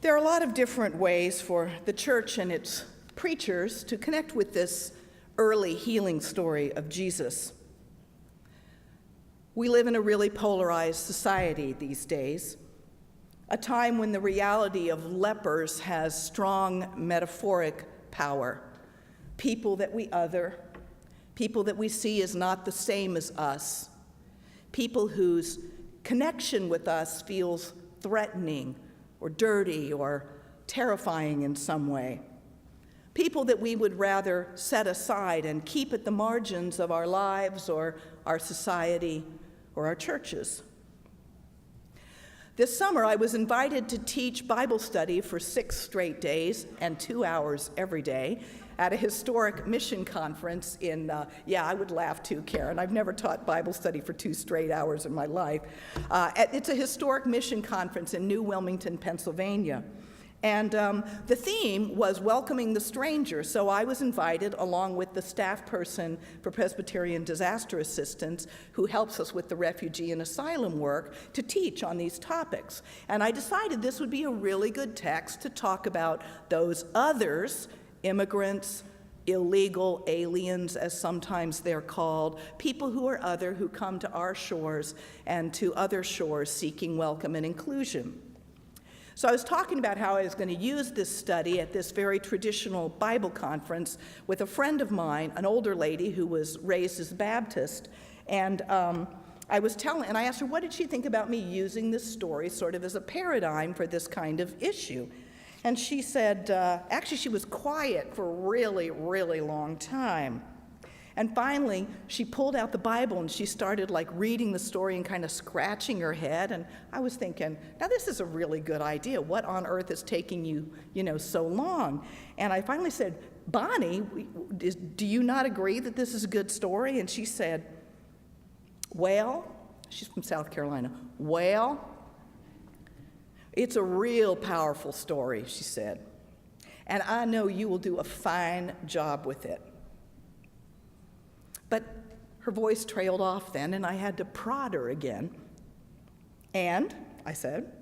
There are a lot of different ways for the church and its preachers to connect with this early healing story of Jesus. We live in a really polarized society these days, a time when the reality of lepers has strong metaphoric power. People that we other, people that we see as not the same as us, people whose connection with us feels threatening or dirty or terrifying in some way. People that we would rather set aside and keep at the margins of our lives or our society or our churches. This summer, I was invited to teach Bible study for 6 straight days and 2 hours every day at a historic mission conference in, I would laugh too, Karen. I've never taught Bible study for 2 straight hours in my life. It's a historic mission conference in New Wilmington, Pennsylvania. And the theme was welcoming the stranger, so I was invited along with the staff person for Presbyterian Disaster Assistance who helps us with the refugee and asylum work to teach on these topics. And I decided this would be a really good text to talk about those others, immigrants, illegal aliens, as sometimes they're called, people who are other who come to our shores and to other shores seeking welcome and inclusion. So I was talking about how I was going to use this study at this very traditional Bible conference with a friend of mine, an older lady who was raised as Baptist, and I asked her, what did she think about me using this story sort of as a paradigm for this kind of issue? And she said, actually she was quiet for a really, really long time. And finally, she pulled out the Bible and she started reading the story and kind of scratching her head. And I was thinking, now this is a really good idea. What on earth is taking you, so long? And I finally said, Bonnie, do you not agree that this is a good story? And she said, well, she's from South Carolina. Well, it's a real powerful story, she said. And I know you will do a fine job with it. But her voice trailed off then, and I had to prod her again. And I said,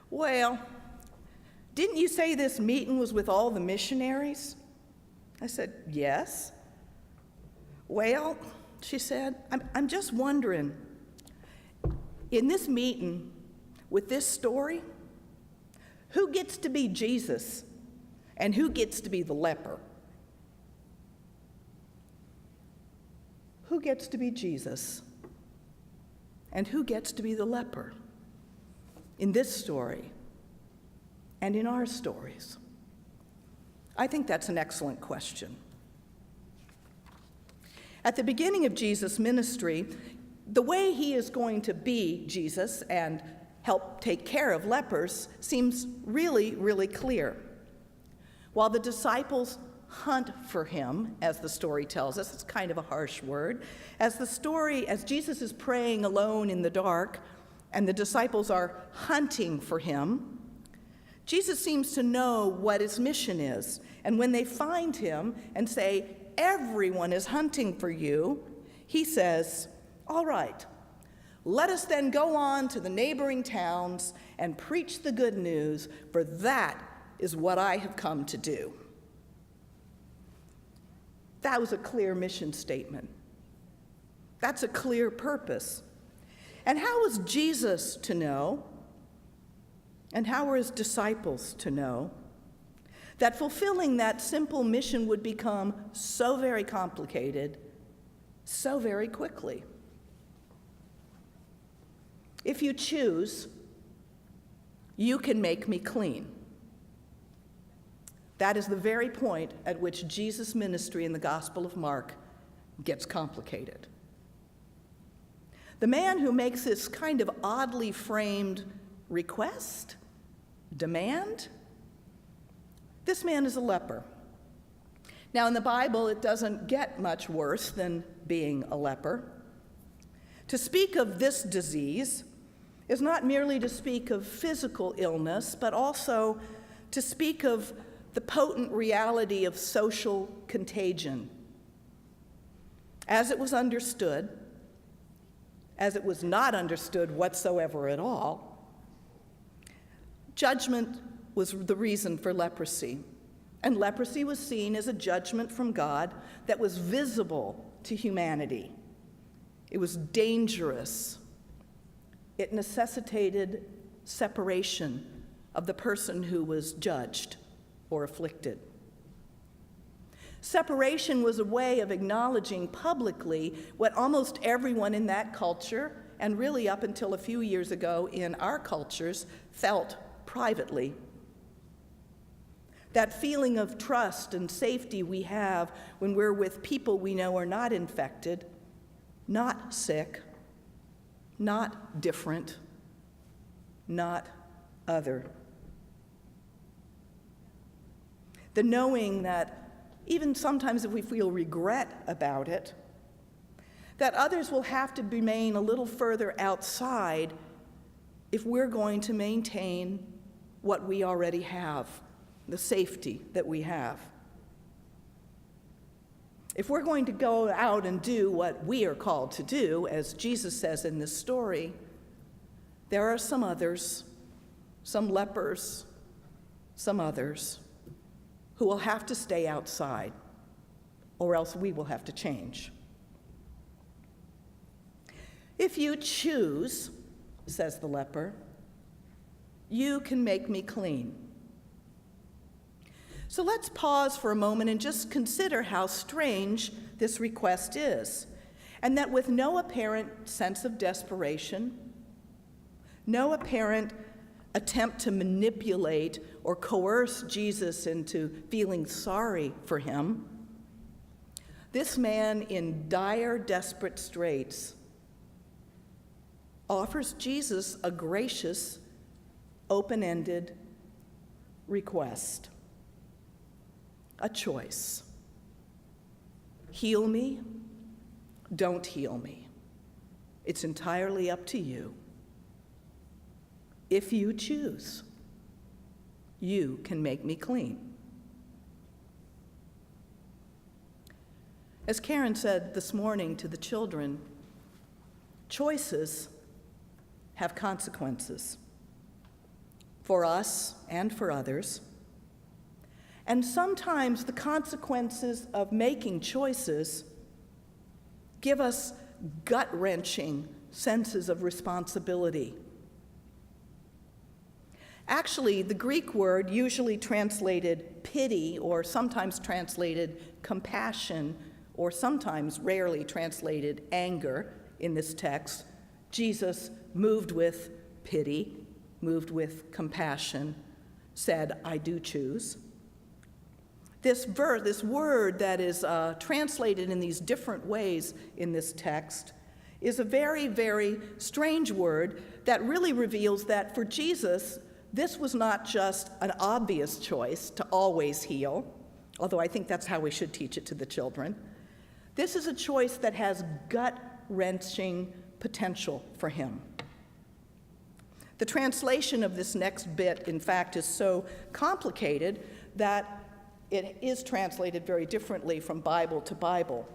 well, didn't you say this meeting was with all the missionaries? I said, yes. Well, she said, I'm just wondering, in this meeting with this story, who gets to be Jesus and who gets to be the leper? Who gets to be Jesus and who gets to be the leper in this story and in our stories? I think that's an excellent question. At the beginning of Jesus' ministry, the way he is going to be Jesus and help take care of lepers seems really, really clear. While the disciples hunt for him, as the story tells us, it's kind of a harsh word, as Jesus is praying alone in the dark and the disciples are hunting for him, Jesus seems to know what his mission is. And when they find him and say, everyone is hunting for you, he says, all right, let us then go on to the neighboring towns and preach the good news, for that is what I have come to do. That was a clear mission statement. That's a clear purpose. And how was Jesus to know, and how were his disciples to know, that fulfilling that simple mission would become so very complicated so very quickly? If you choose, you can make me clean. That is the very point at which Jesus' ministry in the Gospel of Mark gets complicated. The man who makes this kind of oddly framed request, demand, this man is a leper. Now, in the Bible, it doesn't get much worse than being a leper. To speak of this disease is not merely to speak of physical illness, but also to speak of the potent reality of social contagion. As it was understood, as it was not understood whatsoever at all, judgment was the reason for leprosy. And leprosy was seen as a judgment from God that was visible to humanity. It was dangerous. It necessitated separation of the person who was judged or afflicted. Separation was a way of acknowledging publicly what almost everyone in that culture, and really up until a few years ago in our cultures, felt privately. That feeling of trust and safety we have when we're with people we know are not infected, not sick, not different, not other. The knowing that even sometimes if we feel regret about it, that others will have to remain a little further outside if we're going to maintain what we already have, the safety that we have. If we're going to go out and do what we are called to do, as Jesus says in this story, there are some others, some lepers, some others, who will have to stay outside, or else we will have to change. If you choose, says the leper, you can make me clean. So let's pause for a moment and just consider how strange this request is, and that with no apparent sense of desperation, no apparent attempt to manipulate or coerce Jesus into feeling sorry for him, this man in dire, desperate straits offers Jesus a gracious, open-ended request, a choice. Heal me, don't heal me. It's entirely up to you. If you choose, you can make me clean. As Karen said this morning to the children, choices have consequences for us and for others. And sometimes the consequences of making choices give us gut-wrenching senses of responsibility. Actually, the Greek word usually translated pity, or sometimes translated compassion, or sometimes rarely translated anger in this text, Jesus, moved with pity, moved with compassion, said, I do choose. This word that is translated in these different ways in this text is a very, very strange word that really reveals that for Jesus, this was not just an obvious choice to always heal, although I think that's how we should teach it to the children. This is a choice that has gut-wrenching potential for him. The translation of this next bit, in fact, is so complicated that it is translated very differently from Bible to Bible.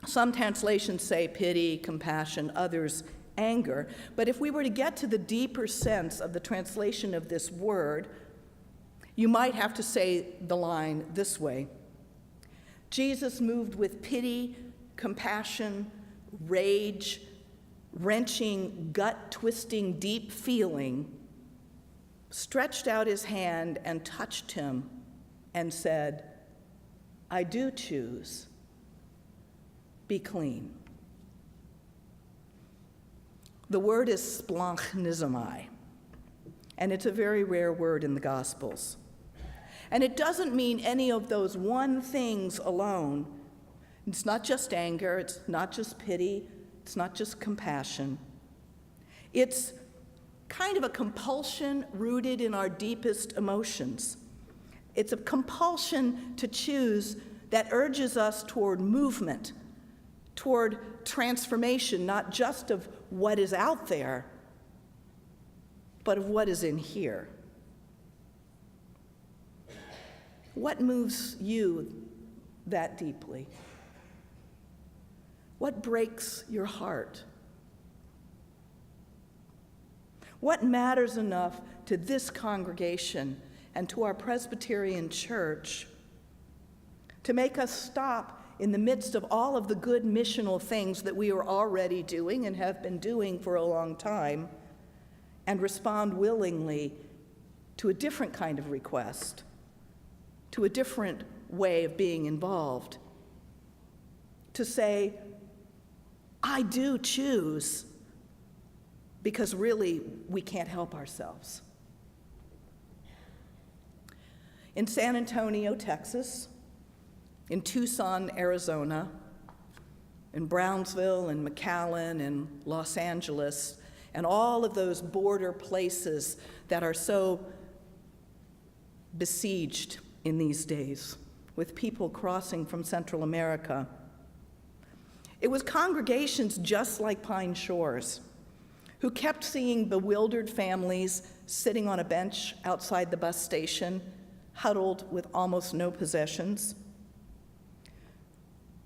Some translations say pity, compassion, others anger. But if we were to get to the deeper sense of the translation of this word, you might have to say the line this way. Jesus moved with pity, compassion, rage, wrenching, gut-twisting, deep feeling, stretched out his hand and touched him and said, I do choose, be clean. The word is splanchnizomai, and it's a very rare word in the Gospels. And it doesn't mean any of those one things alone. It's not just anger, it's not just pity, it's not just compassion. It's kind of a compulsion rooted in our deepest emotions. It's a compulsion to choose that urges us toward movement, toward transformation, not just of what is out there, but of what is in here. What moves you that deeply? What breaks your heart? What matters enough to this congregation and to our Presbyterian Church to make us stop in the midst of all of the good missional things that we are already doing and have been doing for a long time, and respond willingly to a different kind of request, to a different way of being involved, to say, I do choose, because really we can't help ourselves. In San Antonio, Texas, in Tucson, Arizona, in Brownsville and McAllen and Los Angeles, and all of those border places that are so besieged in these days with people crossing from Central America. It was congregations just like Pine Shores who kept seeing bewildered families sitting on a bench outside the bus station, huddled with almost no possessions,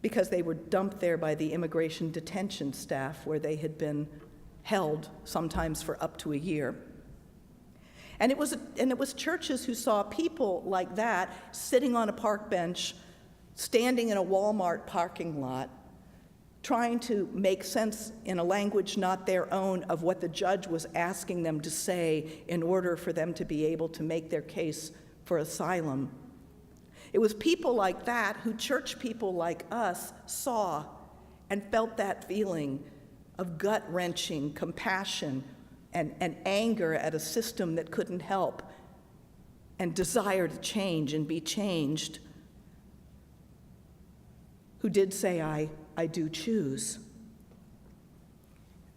because they were dumped there by the immigration detention staff where they had been held, sometimes for up to a year. And it was churches who saw people like that sitting on a park bench, standing in a Walmart parking lot, trying to make sense in a language not their own of what the judge was asking them to say in order for them to be able to make their case for asylum. It was people like that who church people like us saw and felt that feeling of gut-wrenching compassion and anger at a system that couldn't help, and desire to change and be changed, who did say, I do choose.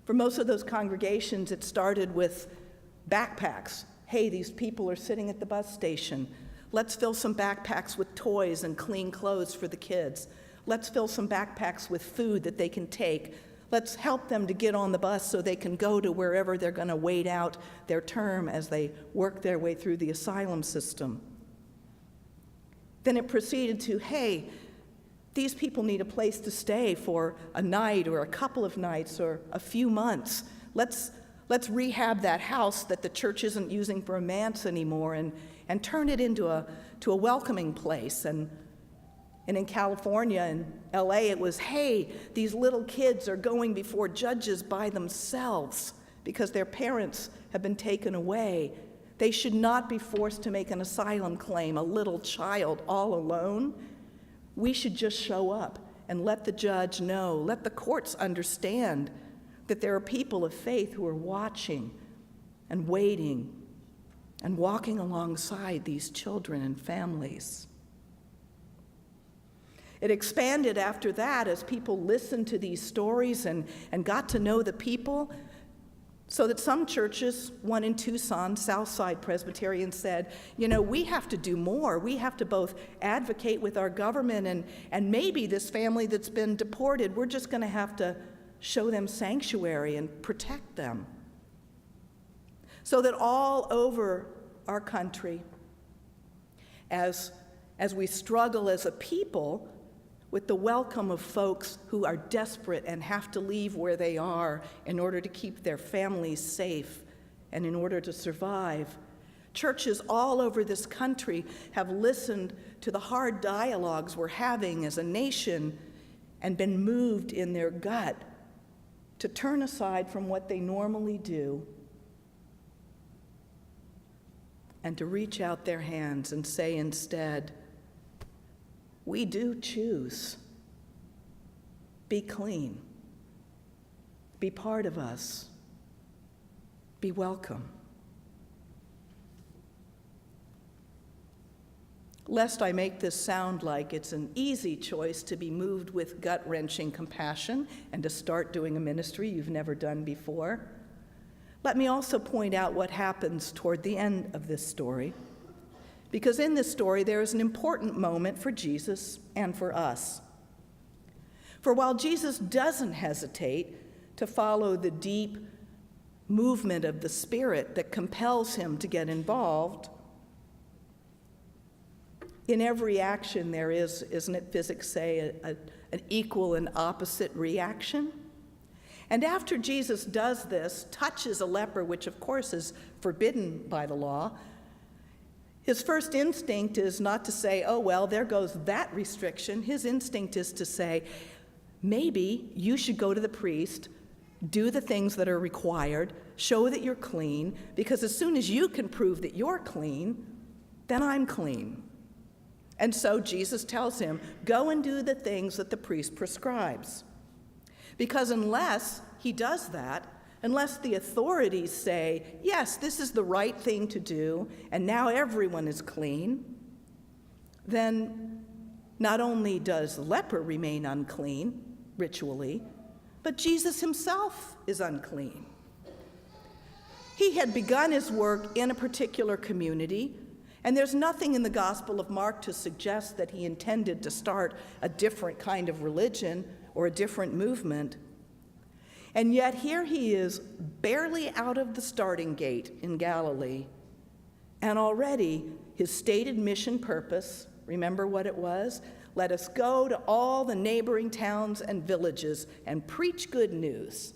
For most of those congregations, it started with backpacks. Hey, these people are sitting at the bus station. Let's fill some backpacks with toys and clean clothes for the kids. Let's fill some backpacks with food that they can take. Let's help them to get on the bus so they can go to wherever they're going to wait out their term as they work their way through the asylum system. Then it proceeded to, hey, these people need a place to stay for a night or a couple of nights or a few months. Let's rehab that house that the church isn't using for a manse anymore and turn it into a welcoming place. And in California and LA, it was, hey, these little kids are going before judges by themselves because their parents have been taken away. They should not be forced to make an asylum claim, a little child all alone. We should just show up and let the judge know, let the courts understand that there are people of faith who are watching and waiting and walking alongside these children and families. It expanded after that as people listened to these stories and got to know the people, so that some churches, one in Tucson, Southside Presbyterian, said, we have to do more. We have to both advocate with our government and maybe this family that's been deported, we're just going to have to show them sanctuary and protect them. So that all over our country, as we struggle as a people with the welcome of folks who are desperate and have to leave where they are in order to keep their families safe and in order to survive, churches all over this country have listened to the hard dialogues we're having as a nation and been moved in their gut to turn aside from what they normally do and to reach out their hands and say instead, we do choose. Be clean. Be part of us. Be welcome. Lest I make this sound like it's an easy choice to be moved with gut-wrenching compassion and to start doing a ministry you've never done before, let me also point out what happens toward the end of this story. Because in this story, there is an important moment for Jesus and for us. For while Jesus doesn't hesitate to follow the deep movement of the Spirit that compels him to get involved, in every action there is, isn't it physics say, an equal and opposite reaction? And after Jesus does this, touches a leper, which of course is forbidden by the law, his first instinct is not to say, oh, well, there goes that restriction. His instinct is to say, maybe you should go to the priest, do the things that are required, show that you're clean, because as soon as you can prove that you're clean, then I'm clean. And so Jesus tells him, go and do the things that the priest prescribes. Because unless he does that, unless the authorities say, yes, this is the right thing to do, and now everyone is clean, then not only does the leper remain unclean ritually, but Jesus himself is unclean. He had begun his work in a particular community, and there's nothing in the Gospel of Mark to suggest that he intended to start a different kind of religion or a different movement. And yet here he is, barely out of the starting gate in Galilee, and already his stated mission purpose, remember what it was? Let us go to all the neighboring towns and villages and preach good news.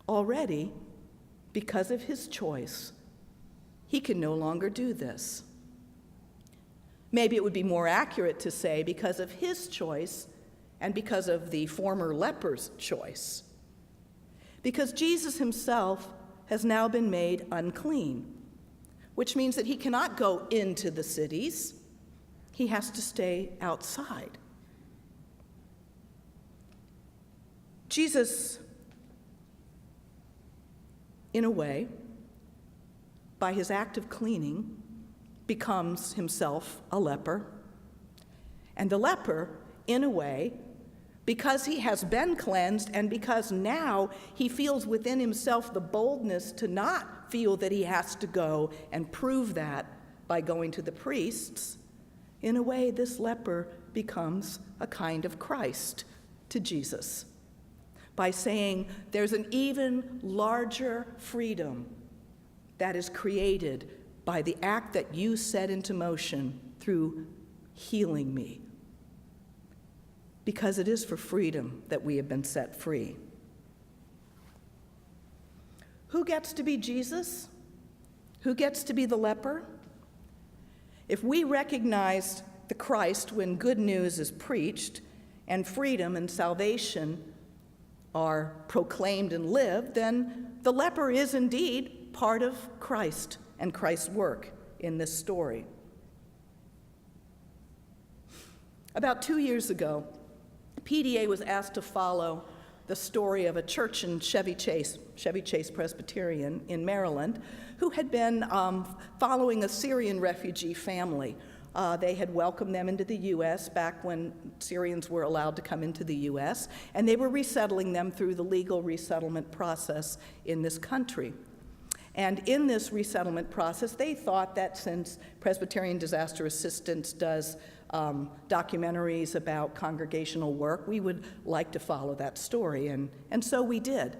Already, because of his choice, he can no longer do this. Maybe it would be more accurate to say because of his choice and because of the former leper's choice. Because Jesus himself has now been made unclean, which means that he cannot go into the cities. He has to stay outside. Jesus, in a way, by his act of cleaning, becomes himself a leper. And the leper, in a way, because he has been cleansed and because now he feels within himself the boldness to not feel that he has to go and prove that by going to the priests, in a way, this leper becomes a kind of Christ to Jesus by saying there's an even larger freedom that is created by the act that you set into motion through healing me. Because it is for freedom that we have been set free. Who gets to be Jesus? Who gets to be the leper? If we recognize the Christ when good news is preached and freedom and salvation are proclaimed and lived, then the leper is indeed part of Christ and Christ's work in this story. About 2 years ago, PDA was asked to follow the story of a church in Chevy Chase Presbyterian in Maryland, who had been following a Syrian refugee family. They had welcomed them into the U.S. back when Syrians were allowed to come into the U.S., and they were resettling them through the legal resettlement process in this country. And in this resettlement process, they thought that since Presbyterian Disaster Assistance does documentaries about congregational work, we would like to follow that story, and so we did.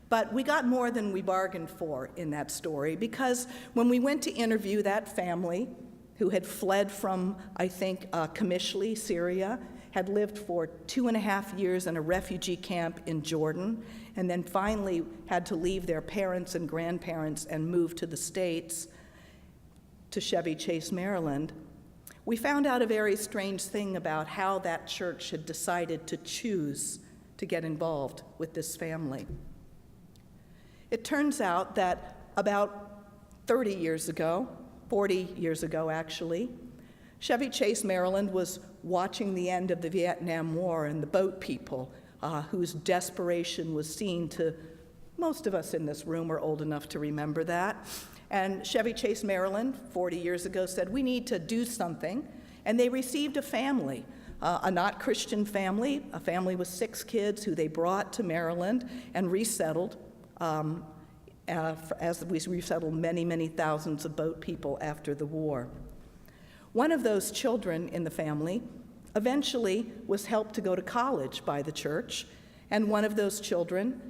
But we got more than we bargained for in that story, because when we went to interview that family who had fled from, I think, Qamishli, Syria, had lived for 2.5 years in a refugee camp in Jordan, and then finally had to leave their parents and grandparents and move to the States, to Chevy Chase, Maryland, we found out a very strange thing about how that church had decided to choose to get involved with this family. It turns out that about 30 years ago, 40 years ago actually, Chevy Chase, Maryland was watching the end of the Vietnam War and the boat people whose desperation was seen to, most of us in this room are old enough to remember that. And Chevy Chase, Maryland, 40 years ago said, we need to do something. And they received a family, a not Christian family, a family with 6 kids who they brought to Maryland and resettled, as we resettled many, many thousands of boat people after the war. One of those children in the family eventually was helped to go to college by the church, and one of those children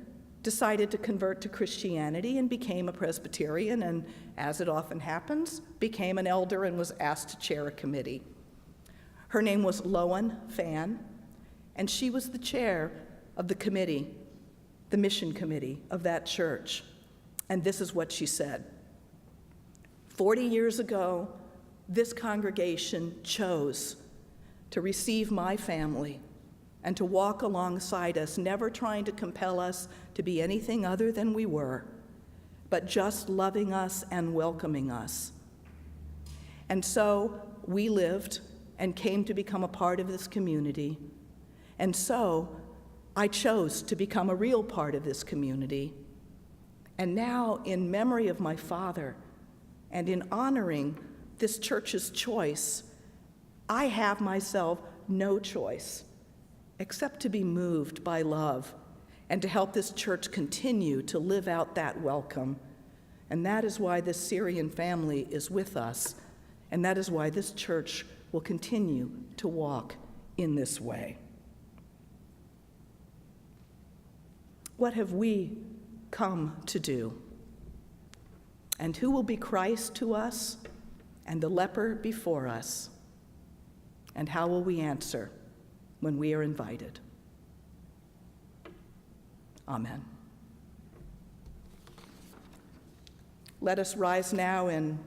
decided to convert to Christianity and became a Presbyterian, and as it often happens, became an elder and was asked to chair a committee. Her name was Loan Fan, and she was the chair of the committee the mission committee of that church, and this is what she said. 40 years ago, this congregation chose to receive my family and to walk alongside us, never trying to compel us to be anything other than we were, but just loving us and welcoming us. And so we lived and came to become a part of this community. And so I chose to become a real part of this community. And now, in memory of my father and in honoring this church's choice, I have myself no choice except to be moved by love and to help this church continue to live out that welcome. And that is why this Syrian family is with us, and that is why this church will continue to walk in this way. What have we come to do? And who will be Christ to us and the leper before us? And how will we answer when we are invited? Amen. Let us rise now in